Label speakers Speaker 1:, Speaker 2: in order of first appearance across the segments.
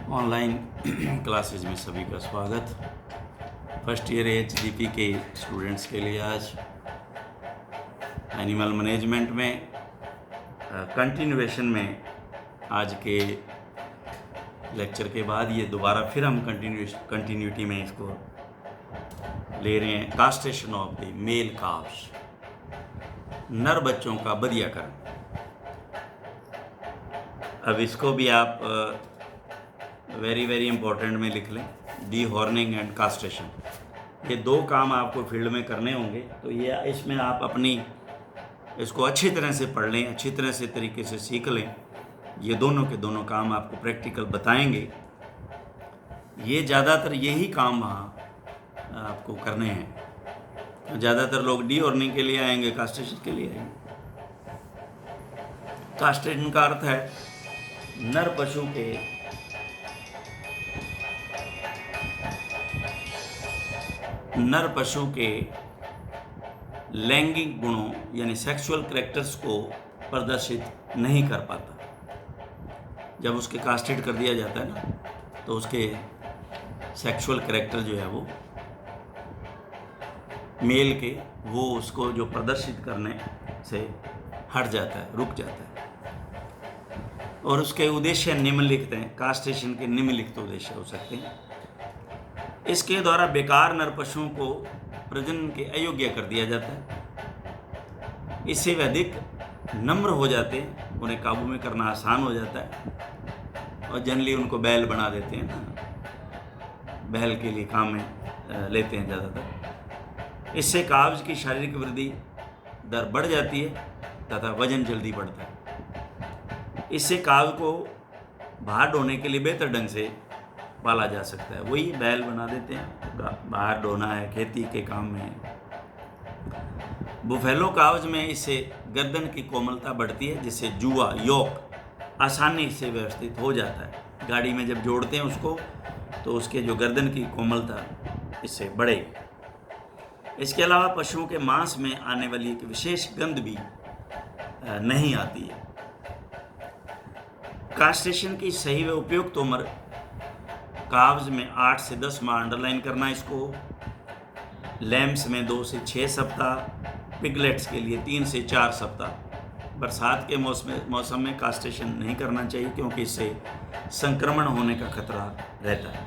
Speaker 1: Online classes में सभी का स्वागत। फर्स्ट ईयर एचडीपी के स्टूडेंट्स के लिए आज एनिमल मैनेजमेंट में कंटिन्यूएशन में आज के लेक्चर के बाद ये दोबारा फिर हम कंटिन्यूटी में इसको ले रहे हैं। Castration of the male calves, नर बच्चों का बदियाकरण। अब इसको भी आप वेरी इंपॉर्टेंट में लिख लें, डी हॉर्निंग एंड कास्ट्रेशन। ये दो काम आपको फील्ड में करने होंगे, तो ये इसमें आप अपनी इसको अच्छी तरह से पढ़ लें, अच्छी तरह से तरीके से सीख लें। ये दोनों के दोनों काम आपको प्रैक्टिकल बताएंगे। ये ज़्यादातर यही काम वहाँ आपको करने हैं। ज़्यादातर लोग डी हॉर्निंग के लिए आएंगे, कास्ट्रेशन के लिए आएंगे। कास्ट्रेशन का अर्थ है नर पशु के लैंगिक गुणों यानी सेक्सुअल कैरेक्टर्स को प्रदर्शित नहीं कर पाता। जब उसके कास्ट्रेट कर दिया जाता है ना, तो उसके सेक्सुअल कैरेक्टर जो है वो मेल के, वो उसको जो प्रदर्शित करने से हट जाता है, रुक जाता है। और उसके उद्देश्य निम्नलिखित हैं। कास्ट्रेशन के निम्नलिखित उद्देश्य हो सकते हैं। इसके द्वारा बेकार नर पशुओं को प्रजनन के अयोग्य कर दिया जाता है। इससे वे अधिक नम्र हो जाते हैं, उन्हें काबू में करना आसान हो जाता है और जनरली उनको बैल बना देते हैं ना, बैल के लिए काम में लेते हैं ज़्यादातर। इससे काब्ज की शारीरिक वृद्धि दर बढ़ जाती है तथा वजन जल्दी बढ़ता है। इससे काव्य को बाहर ढोने के लिए बेहतर ढंग से पाला जा सकता है। वही बैल बना देते हैं, बाहर ढोना है, खेती के काम में। बुफेलो काव्ज में इससे गर्दन की कोमलता बढ़ती है, जिससे जुआ योक आसानी से व्यवस्थित हो जाता है। गाड़ी में जब जोड़ते हैं उसको, तो उसके जो गर्दन की कोमलता इससे बढ़ेगी। इसके अलावा पशुओं के मांस में आने वाली एक विशेष गंध भी नहीं आती है। कास्ट्रेशन की सही व उपयुक्त उम्र काव्ज में 8 से 10 माह अंडरलाइन करना इसको। लैम्प्स में 2 से 6 सप्ताह, पिगलेट्स के लिए 3 से 4 सप्ताह। बरसात के मौसम में कास्ट्रेशन नहीं करना चाहिए, क्योंकि इससे संक्रमण होने का खतरा रहता है।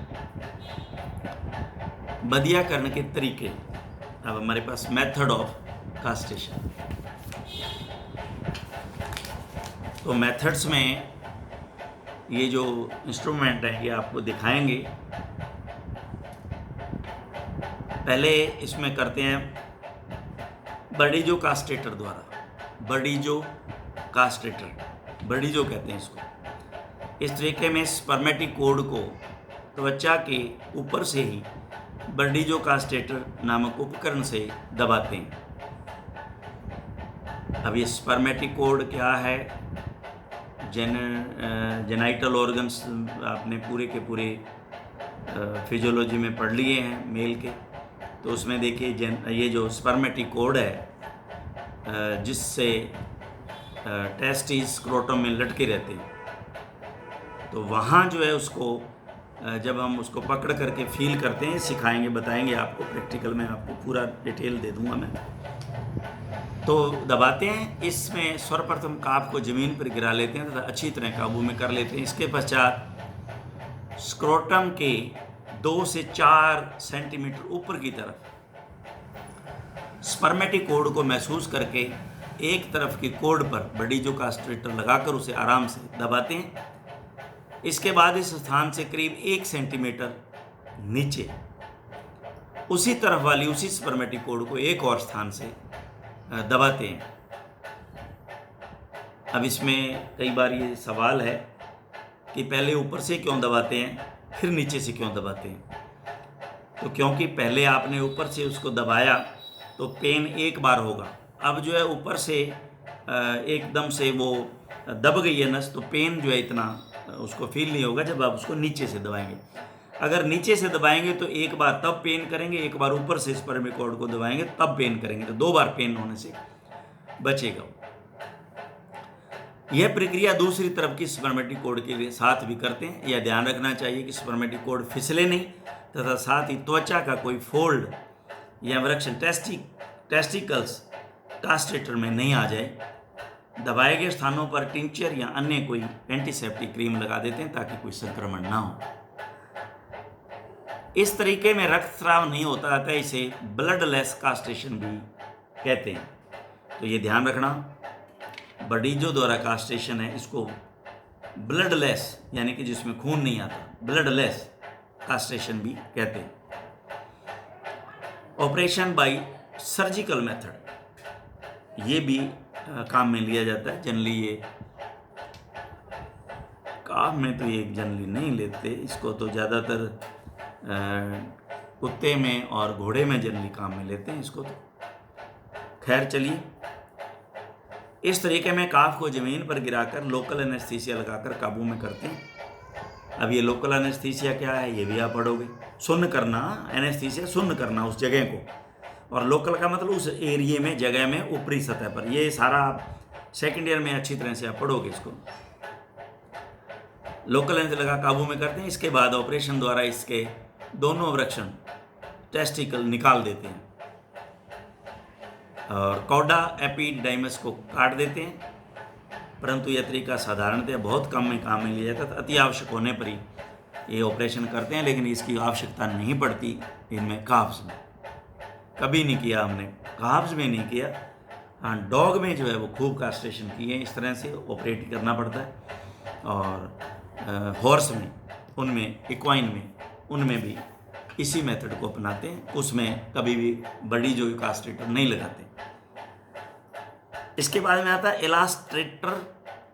Speaker 1: बदियाकरण के तरीके। अब हमारे पास मेथड ऑफ कास्ट्रेशन। तो मेथड्स में ये जो इंस्ट्रूमेंट है ये आपको दिखाएंगे। पहले इसमें करते हैं बर्डिजो कास्ट्रेटर द्वारा। बर्डिजो कास्ट्रेटर, बर्डिजो कहते हैं इसको। इस तरीके में स्पर्मेटिकोड को त्वचा के ऊपर से ही बर्डिजो कास्ट्रेटर नामक उपकरण से दबाते हैं। अब ये स्पर्मेटिकोड क्या है? जेनाइटल ऑर्गन्स आपने पूरे के पूरे फिजियोलॉजी में पढ़ लिए हैं मेल के। तो उसमें देखिए ये जो स्पर्मेटिकोड है, जिससे टेस्टिस स्क्रोटम में लटके रहते हैं, तो वहाँ जो है उसको जब हम उसको पकड़ करके फील करते हैं, सिखाएंगे, बताएंगे आपको प्रैक्टिकल में, आपको पूरा डिटेल दे दूंगा मैं। तो दबाते हैं। इसमें सर्वप्रथम काप को ज़मीन पर गिरा लेते हैं तथा अच्छी तरह काबू में कर लेते हैं। इसके पश्चात स्क्रोटम के 2 से 4 सेंटीमीटर ऊपर की तरफ स्पर्मेटिकोड को महसूस करके एक तरफ की कोड पर बर्डिजो कास्ट्रेटर लगाकर उसे आराम से दबाते हैं। इसके बाद इस स्थान से करीब 1 सेंटीमीटर नीचे उसी तरफ वाली उसी स्पर्मेटिकोड को एक और स्थान से दबाते हैं। अब इसमें कई बार ये सवाल है कि पहले ऊपर से क्यों दबाते हैं, फिर नीचे से क्यों दबाते हैं? तो क्योंकि पहले आपने ऊपर से उसको दबाया तो पेन एक बार होगा। अब जो है ऊपर से एकदम से वो दब गई है नस, तो पेन जो है इतना उसको फील नहीं होगा जब आप उसको नीचे से दबाएंगे। अगर नीचे से दबाएंगे तो एक बार तब पेन करेंगे, एक बार ऊपर से स्पर्मेटिकोड को दबाएंगे तब पेन करेंगे, तो 2 बार पेन होने से बचेगा। यह प्रक्रिया दूसरी तरफ की स्पर्मेटिकोड के लिए साथ भी करते हैं। यह ध्यान रखना चाहिए कि स्पर्मेटिकोड फिसले नहीं तथा साथ ही त्वचा का कोई फोल्ड या वृक्षण टेस्टिकल्स कास्ट्रेटर में नहीं आ जाए। दबाए गए स्थानों पर टिंचर या अन्य कोई एंटीसेप्टिक क्रीम लगा देते हैं ताकि कोई संक्रमण ना हो। इस तरीके में रक्तस्राव नहीं होता है, इसे ब्लडलेस कास्ट्रेशन भी कहते हैं। तो ये ध्यान रखना, बडीजो द्वारा कास्ट्रेशन है, इसको ब्लडलेस यानी कि जिसमें खून नहीं आता, ब्लडलेस कास्ट्रेशन भी कहते हैं। ऑपरेशन बाय सर्जिकल मेथड ये भी काम में लिया जाता है। जनरली ये काम में तो ये जनरली नहीं लेते, इसको तो ज़्यादातर कुत्ते में और घोड़े में जनरली काम में लेते हैं इसको तो। खैर चलिए, इस तरीके में काफ को ज़मीन पर गिराकर लोकल एनेस्थीसिया लगाकर काबू में करते हैं। अब ये लोकल एनेस्थीसिया क्या है ये भी आप पढ़ोगे। सुन्न करना, एनेस्थीसिया सुन्न करना उस जगह को, और लोकल का मतलब उस एरिया में, जगह में, ऊपरी सतह पर। ये सारा आप सेकेंड ईयर में अच्छी तरह से आप पढ़ोगे इसको। लोकल एनेस्थीसिया लगा काबू में करते हैं। इसके बाद ऑपरेशन द्वारा इसके दोनों वृक्षण टेस्टिकल निकाल देते हैं और कॉडा एपिडाइमस को काट देते हैं। परंतु यह तरीका साधारणतः बहुत कम में काम में लिया जाता है। अति आवश्यक होने पर ही ये ऑपरेशन करते हैं, लेकिन इसकी आवश्यकता नहीं पड़ती इनमें काफ्स में। कभी नहीं किया हमने, काफ्स में नहीं किया। हाँ, डॉग में जो है वो खूब कास्ट्रेशन किए, इस तरह से ऑपरेट करना पड़ता है। और हॉर्स में, उनमें, इक्वाइन में, उनमें भी इसी मेथड को अपनाते हैं। उसमें कभी भी बड़ी जो कास्ट्रेटर नहीं लगाते। इसके बाद में आता है इलास्ट्रेटर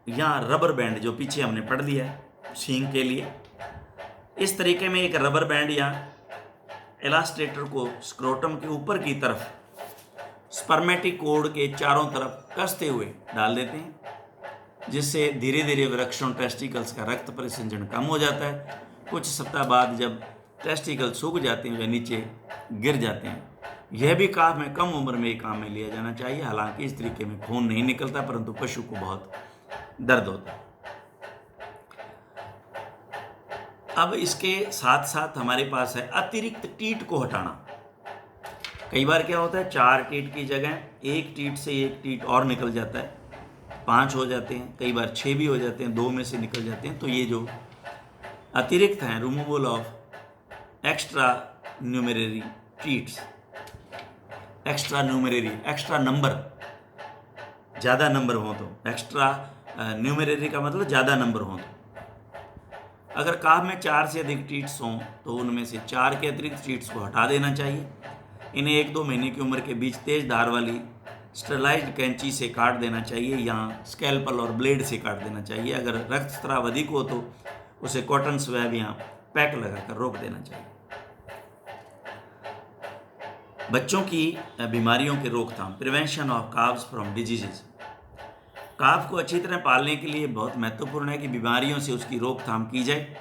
Speaker 1: या रबर बैंड, जो पीछे हमने पढ़ लिया है सींग के लिए। इस तरीके में एक रबर बैंड या इलास्ट्रेटर को स्क्रोटम के ऊपर की तरफ स्पर्मेटिकोड के चारों तरफ कसते हुए डाल देते हैं, जिससे धीरे धीरे वृक्षण टेस्टिकल्स का रक्त परिसंचरण कम हो जाता है। कुछ सप्ताह बाद जब टेस्टिकल सूख जाते हैं वे नीचे गिर जाते हैं। यह भी काफ में कम उम्र में काम में लिया जाना चाहिए। हालांकि इस तरीके में खून नहीं निकलता, परंतु पशु को बहुत दर्द होता है। अब इसके साथ साथ हमारे पास है अतिरिक्त टीट को हटाना। कई बार क्या होता है, 4 टीट की जगह एक टीट से एक टीट और निकल जाता है, 5 हो जाते हैं, कई बार 6 भी हो जाते हैं, 2 में से निकल जाते हैं। तो ये जो अतिरिक्त हैं, removal of extra numerary teats, extra numerary, extra number, ज़्यादा नंबर हो तो, एक्स्ट्रा न्यूमेररी का मतलब ज़्यादा नंबर हो तो। अगर काफ में 4 से अधिक टीट्स हों तो उनमें से 4 के अतिरिक्त टीट्स को हटा देना चाहिए। इन्हें 1-2 महीने की उम्र के बीच तेज धार वाली स्टरलाइज्ड कैंची से काट देना चाहिए या स्कैल्पल और ब्लेड से काट देना चाहिए। अगर रक्तस्राव अधिक हो तो उसे कॉटन स्वैब या पैक लगाकर रोक देना चाहिए। बच्चों की बीमारियों की रोकथाम, prevention of calves from diseases. Calf को अच्छी तरह पालने के लिए बहुत महत्वपूर्ण है कि बीमारियों से उसकी रोकथाम की जाए।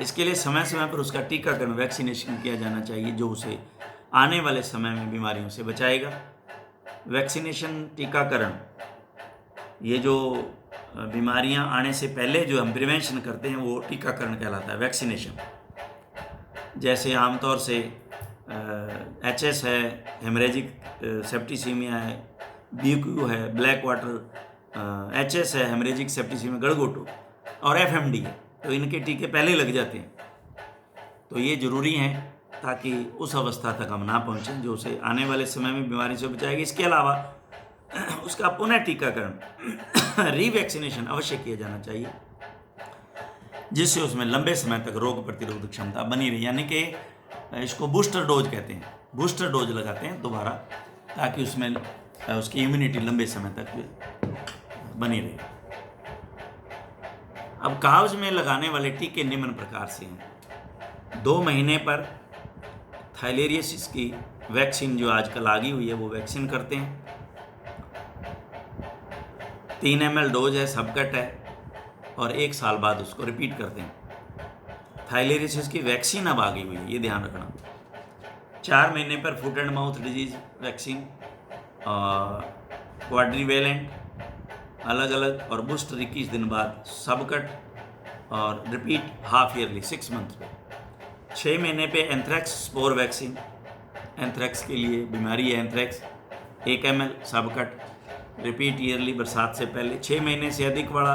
Speaker 1: इसके लिए समय समय पर उसका टीकाकरण, वैक्सीनेशन किया जाना चाहिए, जो उसे आने वाले समय में बीमारियों से बचाएगा। वैक्सीनेशन, टीकाकरण, ये जो बीमारियां आने से पहले जो हम प्रिवेंशन करते हैं वो टीकाकरण कहलाता है, वैक्सीनेशन। जैसे आमतौर से HS है, हेमरेजिक सेप्टिसीमिया है, BQ है, ब्लैक वाटर, HS है, हेमरेजिक सेप्टिसीमिया, गड़गोटो, और FMD है। तो इनके टीके पहले लग जाते हैं। तो ये ज़रूरी हैं ताकि उस अवस्था तक हम ना पहुँचें जो उसे आने वाले समय में बीमारी से बचाएगी। इसके अलावा उसका पुनः टीकाकरण, रीवैक्सीनेशन अवश्य किया जाना चाहिए, जिससे उसमें लंबे समय तक रोग प्रतिरोधक क्षमता बनी रहे। यानी कि इसको बूस्टर डोज कहते हैं, बूस्टर डोज लगाते हैं दोबारा, ताकि उसमें उसकी इम्यूनिटी लंबे समय तक बनी रहे। अब काफ्स में लगाने वाले टीके निम्न प्रकार से हैं। 2 महीने पर थाइलेरियसिस की वैक्सीन जो आजकल आ गई हुई है वो वैक्सीन करते हैं। 3 ml डोज है, सबकट है, और 1 साल बाद उसको रिपीट करते हैं। थाइलेरियसिस की वैक्सीन अब आ गई हुई है, ये ध्यान रखना। 4 महीने पर foot and mouth disease vaccine, quadrivalent, अलग अलग और बूस्टर 21 दिन बाद, सब कट और रिपीट हाफ ईयरली 6 मंथ पे। 6 महीने पे एंथ्रैक्स स्पोर वैक्सीन, एंथ्रैक्स के लिए बीमारी है एंथ्रैक्स, 1 ml सब कट, रिपीट ईयरली बरसात से पहले। 6 महीने से अधिक वाला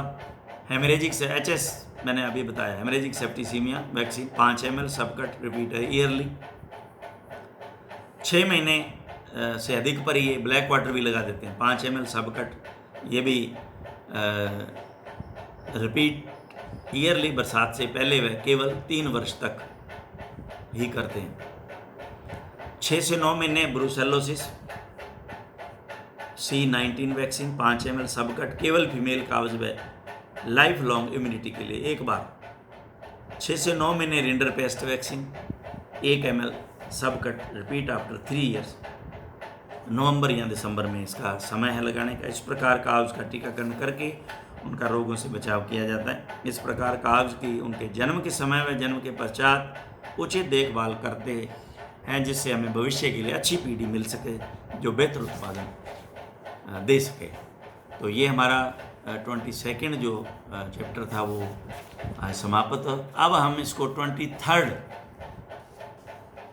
Speaker 1: हेमरेजिक से HS मैंने अभी बताया, हेमरेजिक सेप्टिसीमिया वैक्सीन 5 ml सब कट, रिपीट है ईयरली। 6 महीने से अधिक पर ये ब्लैक वाटर भी लगा देते हैं, 5 ml सब कट, ये भी रिपीट ईयरली बरसात से पहले वह केवल 3 वर्ष तक ही करते हैं। 6 से 9 महीने ब्रूसेलोसिस C19 वैक्सीन 5 ml सब कट, केवल फीमेल काउज व लाइफ लॉन्ग इम्यूनिटी के लिए एक बार। 6 से 9 महीने रिंडर पेस्ट वैक्सीन 1 ml सब कट, रिपीट आफ्टर 3 ईयर्स। नवंबर या दिसंबर में इसका समय है लगाने का। इस प्रकार काव्ज का टीकाकरण करके उनका रोगों से बचाव किया जाता है। इस प्रकार काव्ज की उनके जन्म के समय व जन्म के पश्चात उचित देखभाल करते हैं, जिससे हमें भविष्य के लिए अच्छी पीढ़ी मिल सके जो बेहतर उत्पादन दे सके। तो ये हमारा 22nd जो चैप्टर था वो आज समाप्त हो। अब हम इसको 23rd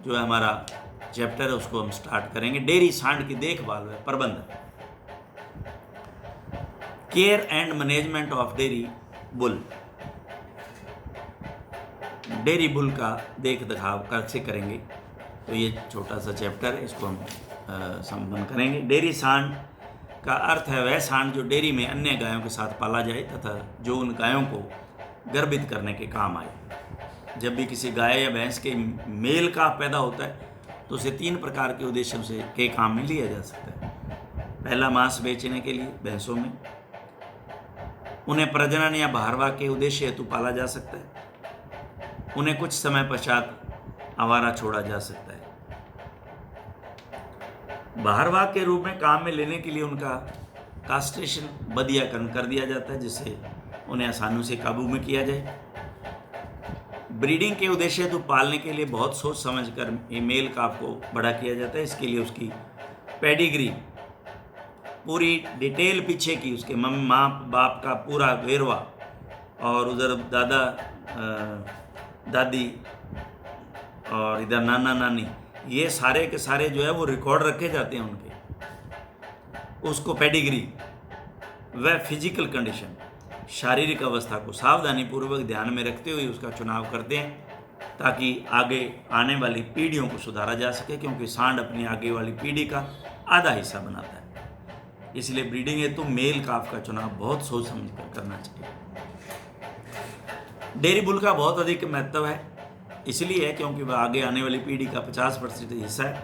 Speaker 1: जो है हमारा चैप्टर है उसको हम स्टार्ट करेंगे। डेयरी सांड की देखभाल व प्रबंधन, care and management of dairy bull. Dairy bull का देख दिखाव कैसे करेंगे, तो ये छोटा सा चैप्टर है, इसको हम संपन्न करेंगे। डेयरी सांड का अर्थ है वह सांड जो डेयरी में अन्य गायों के साथ पाला जाए तथा जो उन गायों को गर्भित करने के काम आए। जब भी किसी गाय या भैंस के मेल का पैदा होता है तो उसे 3 प्रकार के उद्देश्यों से के काम में लिया जा सकता है। पहला, मांस बेचने के लिए भैंसों में, उन्हें प्रजनन या बहारवा के उद्देश्य हेतु पाला जा सकता है, उन्हें कुछ समय पश्चात आवारा छोड़ा जा सकता है। बहारवा के रूप में काम में लेने के लिए उनका कास्ट्रेशन बदियाकरण कर दिया जाता है, जिससे उन्हें आसानी से काबू में किया जाए। ब्रीडिंग के उद्देश्य हेतु पालने के लिए बहुत सोच समझकर मेल काफ को बड़ा किया जाता है। इसके लिए उसकी पेडिग्री, पूरी डिटेल पीछे की, उसके माँ बाप का पूरा वेरवा और उधर दादा दादी और इधर नाना नानी, ये सारे के सारे जो है वो रिकॉर्ड रखे जाते हैं उनके। उसको पेडिग्री व फिजिकल कंडीशन, शारीरिक अवस्था को सावधानी पूर्वक ध्यान में रखते हुए उसका चुनाव करते हैं, ताकि आगे आने वाली पीढ़ियों को सुधारा जा सके, क्योंकि सांड अपनी आगे वाली पीढ़ी का आधा हिस्सा बनाता है। इसलिए ब्रीडिंग हेतु मेल काफ का चुनाव बहुत सोच समझ कर करना चाहिए। डेयरी बुल का बहुत अधिक महत्व है, इसलिए है क्योंकि वह आगे आने वाली पीढ़ी का 50% हिस्सा है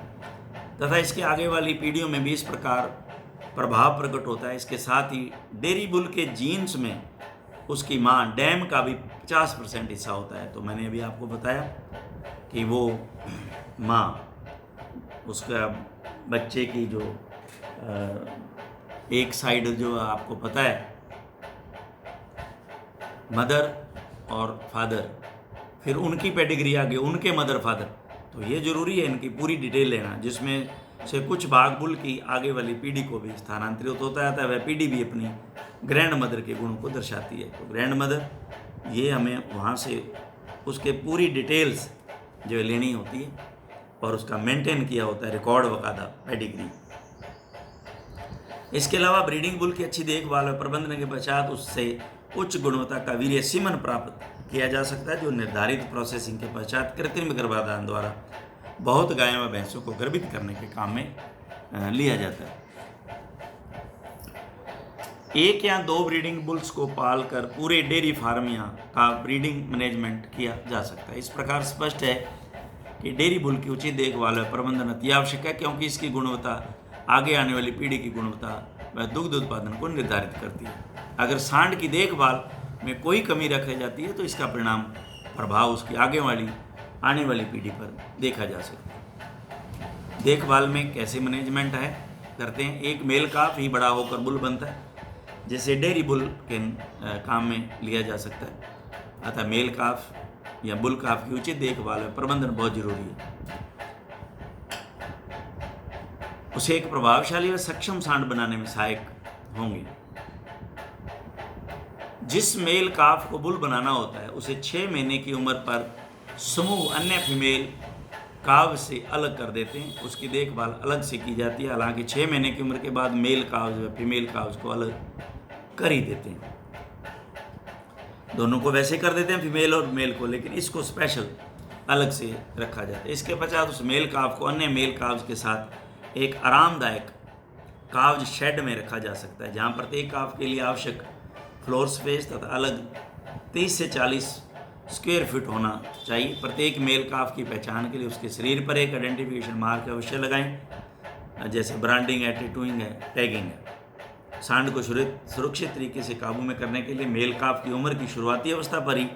Speaker 1: तथा इसके आगे वाली पीढ़ियों में भी इस प्रकार प्रभाव प्रकट होता है। इसके साथ ही डेयरी बुल के जीन्स में उसकी माँ डैम का भी 50% हिस्सा होता है। तो मैंने अभी आपको बताया कि वो माँ उसका बच्चे की जो एक साइड जो आपको पता है मदर और फादर, फिर उनकी पेडिग्री आगे उनके मदर फादर, तो ये जरूरी है इनकी पूरी डिटेल लेना, जिसमें से कुछ भाग बुल की आगे वाली पीढ़ी को भी स्थानांतरित होता जाता है। वह पीढ़ी भी अपनी ग्रैंड मदर के गुणों को दर्शाती है। तो ग्रैंड मदर ये हमें वहाँ से उसके पूरी डिटेल्स जो है लेनी होती है और उसका मेंटेन किया होता है रिकॉर्ड वकादा पेडिग्री। इसके अलावा ब्रीडिंग बुल की अच्छी देखभाल और प्रबंधन के पश्चात उससे उच्च गुणवत्ता का वीर्य सीमन प्राप्त किया जा सकता है, जो निर्धारित प्रोसेसिंग के पश्चात कृत्रिम गर्भाधान द्वारा बहुत गायों व भैंसों को गर्भित करने के काम में लिया जाता है। 1 या 2 ब्रीडिंग बुल्स को पालकर पूरे डेयरी फार्म का ब्रीडिंग मैनेजमेंट किया जा सकता है। इस प्रकार स्पष्ट है कि डेयरी बुल की उचित देखभाल व प्रबंधन अति आवश्यक है, क्योंकि इसकी गुणवत्ता आगे आने वाली पीढ़ी की गुणवत्ता व दुग्ध उत्पादन को निर्धारित करती है। अगर सांड की देखभाल में कोई कमी रखी जाती है तो इसका परिणाम प्रभाव उसकी आगे वाली आने वाली पीढ़ी पर देखा जा सकता है। देखभाल में कैसे मैनेजमेंट है करते हैं। एक मेल काफ ही बड़ा होकर बुल बनता है, जैसे डेयरी बुल के काम में लिया जा सकता है। अतः मेल काफ या बुल काफ की उचित देखभाल और प्रबंधन बहुत जरूरी है। उसे एक प्रभावशाली व सक्षम सांड बनाने में सहायक होंगे। जिस मेल काफ को बुल बनाना होता है उसे 6 महीने की उम्र पर समूह अन्य फीमेल काव से अलग कर देते हैं, उसकी देखभाल अलग से की जाती है। हालांकि 6 महीने की उम्र के बाद मेल काव्स व फीमेल काव्स को अलग कर ही देते हैं, दोनों को वैसे कर देते हैं फीमेल और मेल को, लेकिन इसको स्पेशल अलग से रखा जाता है। इसके पश्चात उस मेल काव को अन्य मेल काव्स के साथ एक आरामदायक काव्ज शेड में रखा जा सकता है, जहाँ प्रत्येक काव के लिए आवश्यक फ्लोर स्पेस तथा अलग 30 से 40 स्क्वायर फीट होना चाहिए। प्रत्येक मेल काफ की पहचान के लिए उसके शरीर पर एक आइडेंटिफिकेशन मार्क अवश्य लगाएं, जैसे ब्रांडिंग है, टैटूइंग है, टैगिंग है। सांड को सुरक्षित तरीके से काबू में करने के लिए मेल काफ की उम्र की शुरुआती अवस्था पर ही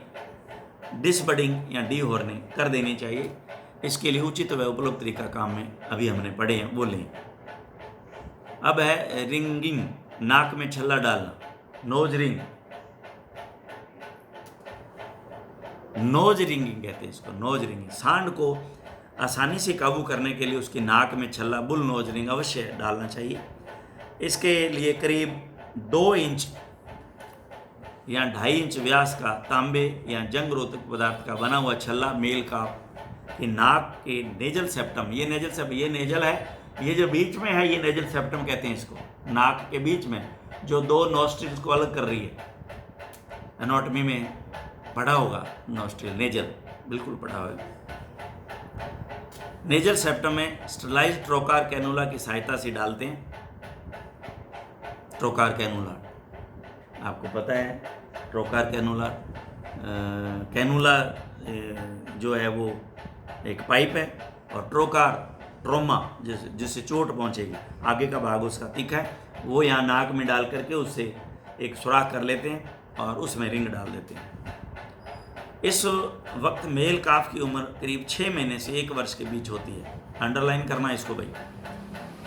Speaker 1: डिसबडिंग या डी हॉर्निंग कर देनी चाहिए। इसके लिए उचित व उपलब्ध तरीका काम में अभी हमने पढ़े हैं, वो लें। अब है रिंगिंग, नाक में छल्ला डालना, नोज रिंग, नोज रिंगिंग कहते हैं इसको, नोज रिंगिंग। सांड को आसानी से काबू करने के लिए उसकी नाक में छल्ला बुल नोज रिंग अवश्य डालना चाहिए। इसके लिए करीब 2 इंच या 2.5 इंच व्यास का तांबे या जंग रोधक पदार्थ का बना हुआ छल्ला मेल का कि नाक के नेजल सेप्टम, ये नेजल सेप्टम, ये नेजल है, ये जो बीच में है ये नेजल सेप्टम कहते हैं इसको, नाक के बीच में जो 2 नॉस्ट्रिल्स को अलग कर रही है। एनाटॉमी में पढ़ा होगा नॉस्ट्रिल, नेजल बिल्कुल पढ़ा होगा। नेजल सेप्टम में स्टरलाइज्ड ट्रोकार कैनुला की सहायता से डालते हैं। ट्रोकार कैनुला आपको पता है, ट्रोकार कैनुला कैनुला जो है वो एक पाइप है, और ट्रोकार ट्रोमा जिससे चोट पहुंचेगी, आगे का भाग उसका तीखा है, वो यहाँ नाक में डाल करके उससे एक सुराख कर लेते हैं और उसमें रिंग डाल देते हैं। इस वक्त मेल काफ की उम्र करीब 6 महीने से 1 वर्ष के बीच होती है। अंडरलाइन करना इसको भाई।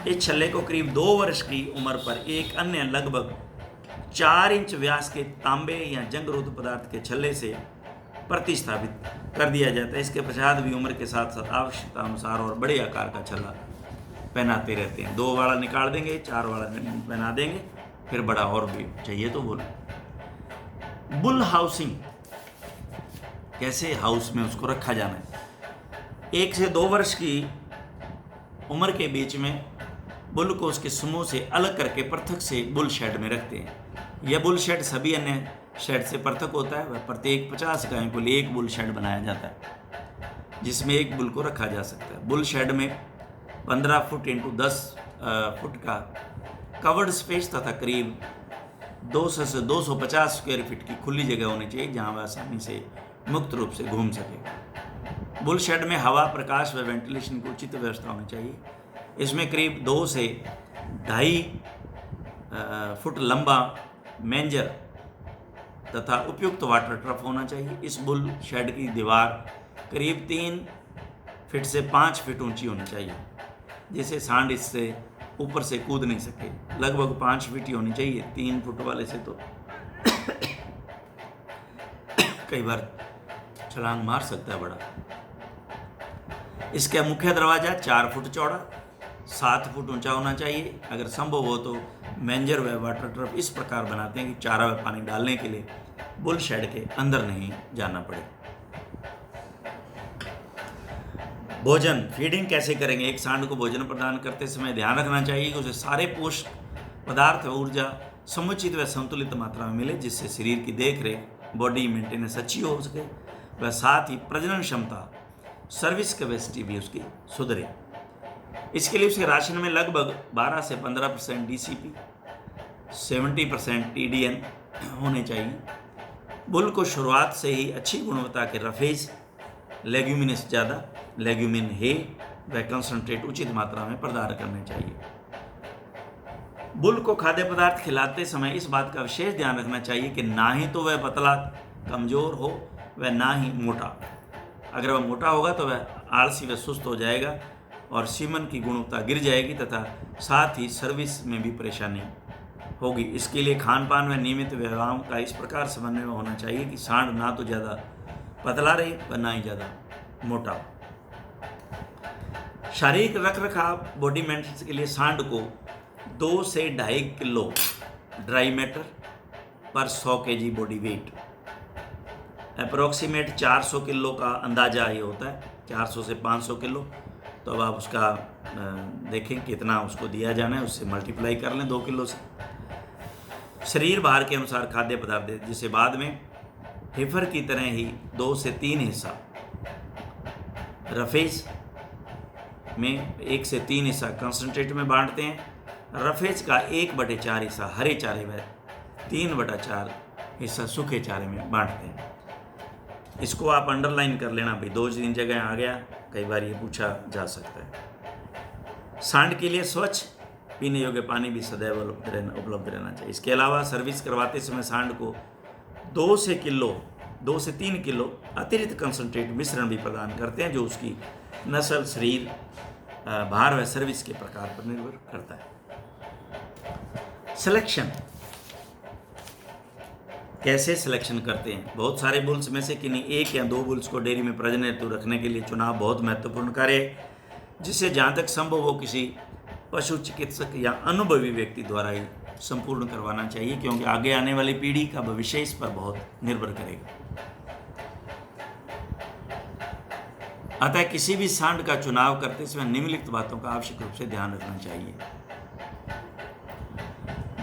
Speaker 1: इस छल्ले को करीब 2 वर्ष की उम्र पर एक अन्य लगभग 4 इंच व्यास के तांबे या जंग रोध पदार्थ के छल्ले से प्रतिस्थापित कर दिया जाता है। इसके पश्चात भी उम्र के साथ साथ आवश्यकता अनुसार और बड़े आकार का छल्ला पहनाते रहते हैं। 2 वाला निकाल देंगे, 4 वाला पहना देंगे, फिर बड़ा और भी चाहिए तो बोलो। बुल हाउसिंग, कैसे हाउस में उसको रखा जाना है। 1 से 2 वर्ष की उम्र के बीच में बुल को उसके समूह से अलग करके पृथक से बुल शेड में रखते हैं। यह बुल शेड सभी अन्य शेड से पृथक होता है। वह प्रत्येक 50 गायों के लिए एक बुल शेड बनाया जाता है, जिसमें एक बुल को रखा जा सकता है। बुल शेड में 15 फुट इंटू 10 फुट का कवर्ड स्पेस तथा करीब 200 से 250 स्क्वायर फीट की खुली जगह होनी चाहिए, जहां वह आसानी से मुक्त रूप से घूम सके। बुल शेड में हवा, प्रकाश व वेंटिलेशन की उचित व्यवस्था होनी चाहिए। इसमें करीब 2 से 2.5 फुट लंबा मेंजर तथा उपयुक्त वाटर ट्रफ होना चाहिए। इस बुल शेड की दीवार करीब 3 फीट से 5 फीट ऊंची होनी चाहिए, जिससे सांड इससे ऊपर से कूद नहीं सके। लगभग 5 फीट ही होनी चाहिए, 3 फुट वाले से तो कई बार छलांग मार सकता है बड़ा। इसका मुख्य दरवाजा 4 फुट चौड़ा, 7 फुट ऊंचा होना चाहिए। अगर संभव हो तो मेंजर व वाटर ट्रफ इस प्रकार बनाते हैं कि चारा व पानी डालने के लिए बुल शेड के अंदर नहीं जाना पड़े। भोजन, फीडिंग कैसे करेंगे। एक सांड को भोजन प्रदान करते समय ध्यान रखना चाहिए कि उसे सारे पोषक पदार्थ व ऊर्जा समुचित व संतुलित मात्रा में मिले, जिससे शरीर की देख रेख, बॉडी मेंटेनेंस अच्छी हो सके, व साथ ही प्रजनन क्षमता, सर्विस कैपेसिटी भी उसकी सुधरे। इसके लिए उसके राशन में लगभग 12 से 15% DCP, 70% TDN होने चाहिए। बुल को शुरुआत से ही अच्छी गुणवत्ता के रफेज, लेग्यूमिनस ज़्यादा, लेग्यूमिन हे व कंसंट्रेट उचित मात्रा में प्रदान करने चाहिए। बुल को खाद्य पदार्थ खिलाते समय इस बात का विशेष ध्यान रखना चाहिए कि ना ही तो वह पतला कमजोर हो व ना ही मोटा। अगर वह मोटा होगा तो वह आलसी व सुस्त हो जाएगा और सीमन की गुणवत्ता गिर जाएगी तथा साथ ही सर्विस में भी परेशानी होगी। इसके लिए खान पान व नियमित व्यायाम का इस प्रकार समन्वय होना चाहिए कि सांड ना तो ज़्यादा पतला रहे व ना ही ज़्यादा मोटा। शारीरिक रख रखाव, बॉडी मेंटेनेंस के लिए सांड को 2 से 2.5 किलो ड्राई मैटर पर 100 kg body weight. Approximate 400 kilo का अंदाज़ा ये होता है, 400 से 500 किलो। तो अब आप उसका देखें कितना उसको दिया जाना है, उससे मल्टीप्लाई कर लें 2 किलो से। शरीर भार के अनुसार खाद्य पदार्थ दें, जिसे बाद में हिफर की तरह ही 2 से 3 हिस्सा रफेज में, 1 से 3 हिस्सा कंसनट्रेट में बांटते हैं। रफेज का 1/4 हिस्सा हरे चारे में, 3/4 हिस्सा सूखे चारे में बांटते हैं। इसको आप अंडरलाइन कर लेना भाई, 2-3 जगह आ गया, कई बार ये पूछा जा सकता है। सांड के लिए स्वच्छ पीने योग्य पानी भी सदैव उपलब्ध रहना चाहिए। इसके अलावा सर्विस करवाते समय सांड को 2 से 3 किलो अतिरिक्त कंसनट्रेट मिश्रण भी प्रदान करते हैं, जो उसकी नस्ल, शरीर भार व सर्विस के प्रकार पर निर्भर करता है। सिलेक्शन कैसे सिलेक्शन करते हैं? बहुत सारे बुल्स में से किन्हीं 1 या 2 बुल्स को डेयरी में प्रजनन हेतु रखने के लिए चुनाव बहुत महत्वपूर्ण कार्य है, जिसे जहाँ तक संभव हो किसी पशु चिकित्सक या अनुभवी व्यक्ति द्वारा ही संपूर्ण करवाना चाहिए, क्योंकि आगे आने वाली पीढ़ी का भविष्य इस पर बहुत निर्भर करेगा। अतः किसी भी सांड का चुनाव करते समय निम्नलिखित बातों का आवश्यक रूप से ध्यान रखना चाहिए।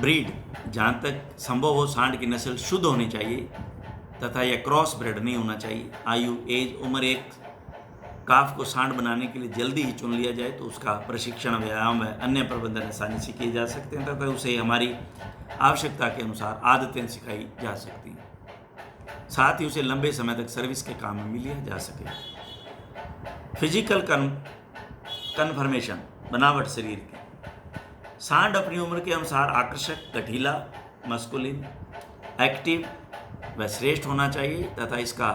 Speaker 1: ब्रीड, जहाँ तक संभव हो सांड की नस्ल शुद्ध होनी चाहिए तथा यह क्रॉस ब्रेड नहीं होना चाहिए। आयु, एज, उम्र, एक काफ को सांड बनाने के लिए जल्दी ही चुन लिया जाए तो उसका प्रशिक्षण, व्यायाम व अन्य प्रबंधन आसानी से किए जा सकते हैं तथा उसे हमारी आवश्यकता के अनुसार आदतें सिखाई जा सकती हैं। साथ ही उसे लंबे समय तक सर्विस के काम में भी लिया जा सके। फिजिकल कन्फर्मेशन, बनावट शरीर की। सांड अपनी उम्र के अनुसार आकर्षक, गठीला, मस्कुलिन, एक्टिव व श्रेष्ठ होना चाहिए तथा इसका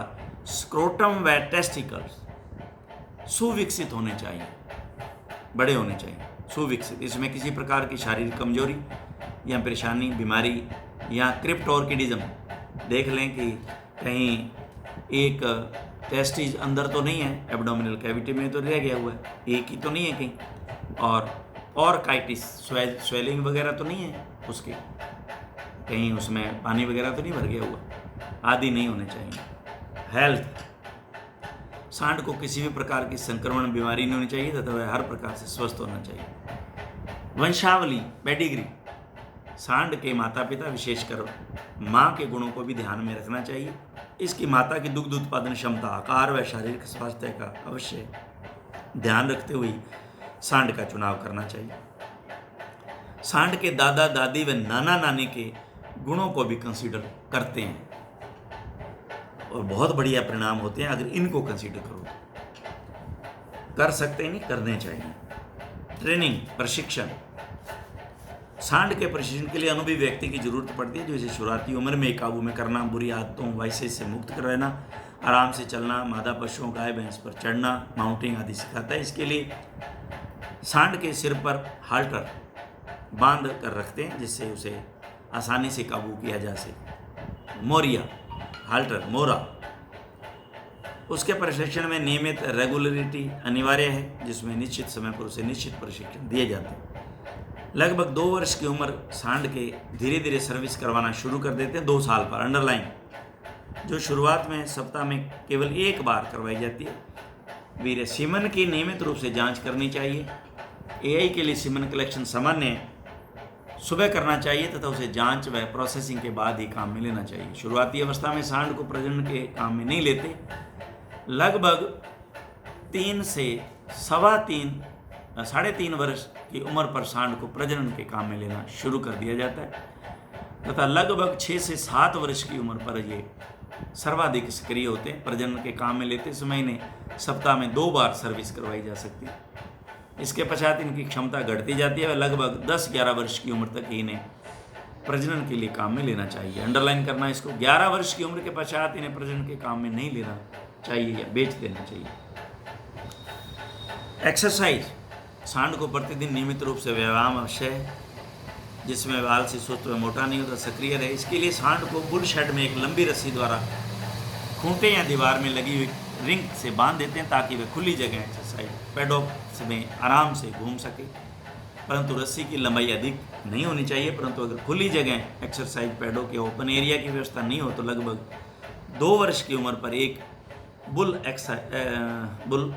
Speaker 1: स्क्रोटम व टेस्टिकल्स सुविकसित होने चाहिए, बड़े होने चाहिए, सुविकसित। इसमें किसी प्रकार की शारीरिक कमजोरी या परेशानी, बीमारी या क्रिप्टोर्किडिज्म देख लें कि कहीं एक टेस्टिज अंदर तो नहीं है, एब्डोमिनल कैविटी में तो रह गया हुआ है, एक ही तो नहीं है कहीं, और काइटिस, स्वेलिंग वगैरह तो नहीं है उसके, कहीं उसमें पानी वगैरह तो नहीं भर गया हुआ, आदि नहीं होने चाहिए। हेल्थ, सांड को किसी भी प्रकार की संक्रमण बीमारी नहीं होनी चाहिए तथा वह हर प्रकार से स्वस्थ होना चाहिए। वंशावली, पेडिग्री, सांड के माता पिता विशेषकर माँ के गुणों को भी ध्यान में रखना चाहिए। इसकी माता की दुग्ध उत्पादन क्षमता, आकार व शारीरिक स्वास्थ्य का अवश्य ध्यान रखते हुए सांड का चुनाव करना चाहिए। सांड के दादा दादी व नाना नानी के गुणों को भी कंसीडर करते हैं और बहुत बढ़िया परिणाम होते हैं अगर इनको कंसीडर करो। कर सकते नहीं, करने चाहिए। ट्रेनिंग, प्रशिक्षण, सांड के प्रशिक्षण के लिए अनुभवी व्यक्ति की जरूरत पड़ती है, जो इसे शुरुआती उम्र में काबू में करना, बुरी आदतों, वाइसेस से मुक्त करवाना, आराम से चलना, मादा पशुओं, गाय भैंस पर चढ़ना, माउंटिंग आदि सिखाता है। इसके लिए सांड के सिर पर हाल्टर बांध कर रखते हैं, जिससे उसे आसानी से काबू किया जा सके। मोरिया, हाल्टर, मोरा। उसके प्रशिक्षण में नियमित रेगुलरिटी अनिवार्य है, जिसमें निश्चित समय पर उसे निश्चित प्रशिक्षण दिए जाते हैं। लगभग 2 वर्ष की उम्र सांड के धीरे धीरे सर्विस करवाना शुरू कर देते हैं 2 साल पर, अंडरलाइन, जो शुरुआत में सप्ताह में केवल 1 बार करवाई जाती है। वीर्य, सीमन की नियमित रूप से जांच करनी चाहिए। एआई के लिए सीमन कलेक्शन सामान्य सुबह करना चाहिए तथा उसे जांच व प्रोसेसिंग के बाद ही काम में लेना चाहिए। शुरुआती अवस्था में सांड को प्रजनन के काम में नहीं लेते। लगभग 3 से 3.5 वर्ष की उम्र पर सांड को प्रजनन के काम में लेना शुरू कर दिया जाता है तथा लगभग 6 से 7 वर्ष की उम्र पर ये सर्वाधिक सक्रिय होते हैं। प्रजनन के काम में लेते समय इन्हें सप्ताह में 2 बार सर्विस करवाई जा सकती है। इसके पश्चात इनकी क्षमता घटती जाती है और लगभग 10-11 वर्ष की उम्र तक ही इन्हें प्रजनन के लिए काम में लेना चाहिए। अंडरलाइन करना इसको, 11 वर्ष की उम्र के पश्चात इन्हें प्रजनन के काम में नहीं लेना चाहिए या बेच देना चाहिए। एक्सरसाइज, सांड को प्रतिदिन नियमित रूप से व्यायाम अवश्य है, जिसमें बाल से सुस्त व मोटा नहीं होता, सक्रिय रहे। इसके लिए सांड को बुल शेड में एक लंबी रस्सी द्वारा खूंटे या दीवार में लगी हुई रिंग से बांध देते हैं ताकि वे खुली जगह एक्सरसाइज पैडॉक्स में आराम से घूम सके। परंतु रस्सी की लंबाई अधिक नहीं होनी चाहिए। परंतु अगर खुली जगह एक्सरसाइज पैडों के ओपन एरिया की व्यवस्था नहीं हो तो लगभग 2 वर्ष की उम्र पर एक बुल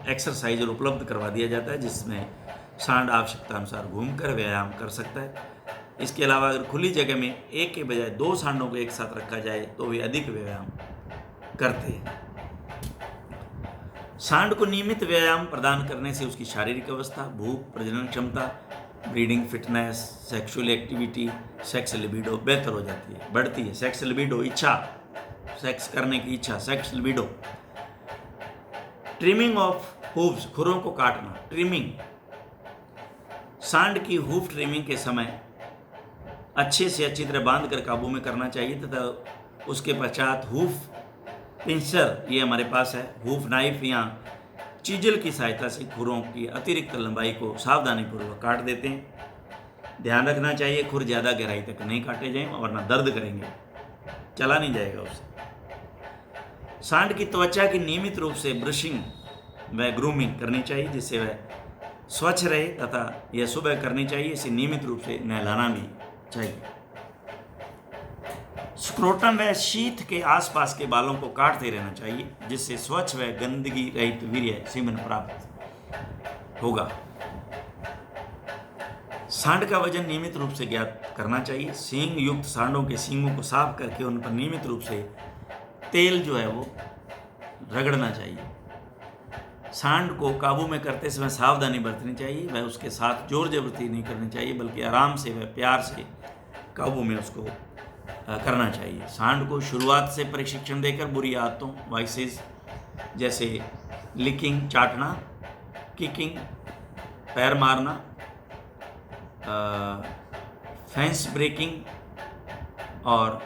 Speaker 1: एक्सरसाइजर उपलब्ध करवा दिया जाता है, जिसमें सांड आवश्यकता अनुसार घूमकर व्यायाम कर सकता है। इसके अलावा अगर खुली जगह में एक के बजाय 2 सांडों को एक साथ रखा जाए तो वे अधिक व्यायाम करते हैं। सांड को नियमित व्यायाम प्रदान करने से उसकी शारीरिक अवस्था, भूख, प्रजनन क्षमता, breeding fitness, sexual activity, sex libido बेहतर हो जाती है, बढ़ती है। सेक्स लिबिडो, इच्छा, सेक्स करने की इच्छा, sex libido. Trimming of hooves, खुरों को काटना, ट्रिमिंग। सांड की हूफ ट्रिमिंग के समय अच्छे से अच्छी तरह बांध कर काबू में करना चाहिए तथा उसके पश्चात हूफ पिंचर, ये हमारे पास है, हूफ नाइफ या चीजल की सहायता से खुरों की अतिरिक्त लंबाई को सावधानीपूर्वक काट देते हैं। ध्यान रखना चाहिए खुर ज़्यादा गहराई तक नहीं काटे जाएं वरना दर्द करेंगे, चला नहीं जाएगा उससे। सांड की त्वचा की नियमित रूप से ब्रशिंग व ग्रूमिंग करनी चाहिए जिससे वह स्वच्छ रहे तथा यह सुबह करनी चाहिए। इसे नियमित रूप से नहलाना भी चाहिए। स्क्रोटम व शीथ के आसपास के बालों को काटते रहना चाहिए जिससे स्वच्छ व गंदगी रहित वीर्य सीमन प्राप्त होगा। सांड का वजन नियमित रूप से ज्ञात करना चाहिए। सींग युक्त सांडों के सींगों को साफ करके उन पर नियमित रूप से तेल जो है वो रगड़ना चाहिए। सांड को काबू में करते समय सावधानी बरतनी चाहिए। वह उसके साथ जोर जबरदस्ती नहीं करनी चाहिए बल्कि आराम से व प्यार से काबू में उसको करना चाहिए। सांड को शुरुआत से प्रशिक्षण देकर बुरी आदतों, वाइसेस जैसे लिकिंग, चाटना, किकिंग, पैर मारना, फेंस ब्रेकिंग और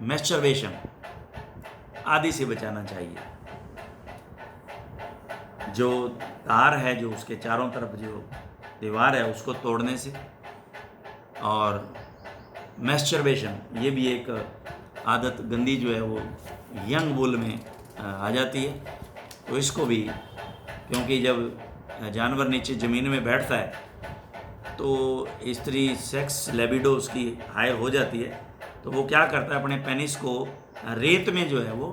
Speaker 1: मैस्टरबेशन आदि से बचाना चाहिए। जो तार है, जो उसके चारों तरफ जो दीवार है उसको तोड़ने से, और मैस्टरबेशन ये भी एक आदत गंदी जो है वो यंग बुल में आ जाती है। तो इसको भी, क्योंकि जब जानवर नीचे ज़मीन में बैठता है तो स्त्री सेक्स लिबिडो उसकी हाई हो जाती है, तो वो क्या करता है, अपने पेनिस को रेत में जो है वो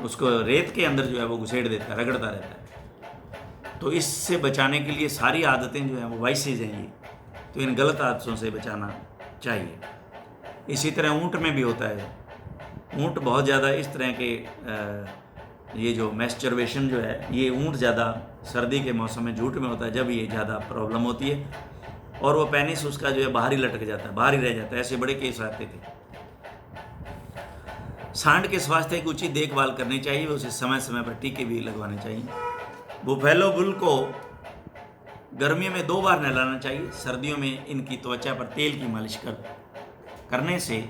Speaker 1: उसको रेत के अंदर जो है वो घुसेड़ देता है, रगड़ता रहता है। तो इससे बचाने के लिए सारी आदतें जो हैं वो वाइसेज हैं ये, तो इन गलत आदतों से बचाना चाहिए। इसी तरह ऊँट में भी होता है। ऊँट बहुत ज़्यादा इस तरह के ये जो मैस्टरबेशन जो है, ये ऊँट ज़्यादा सर्दी के मौसम में झूठ में होता है जब ये ज़्यादा प्रॉब्लम होती है, और वो पेनिस उसका जो है बाहर ही लटक जाता है, बाहर ही रह जाता है। ऐसे बड़े केस आते थे। सांड के स्वास्थ्य की उचित देखभाल करनी चाहिए, उसे समय समय पर टीके भी लगवाने चाहिए। बुफेलो बुल को गर्मियों में 2 बार नहलाना चाहिए। सर्दियों में इनकी त्वचा पर तेल की मालिश करने से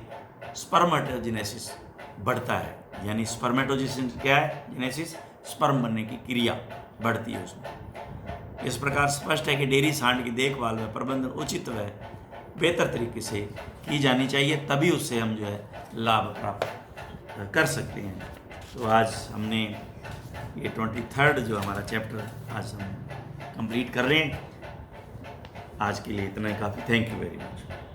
Speaker 1: स्पर्मेटोजेनेसिस बढ़ता है। यानी स्पर्मेटोजेनेसिस क्या है? जेनेसिस, स्पर्म बनने की क्रिया बढ़ती है उसमें। इस प्रकार स्पष्ट है कि डेयरी सांड की देखभाल व प्रबंधन उचित व बेहतर तरीके से की जानी चाहिए, तभी उससे हम जो है लाभ प्राप्त कर सकते हैं। तो आज हमने ये 23rd जो हमारा चैप्टर आज हम कंप्लीट कर रहे हैं। आज के लिए इतना ही काफ़ी। Thank you very much.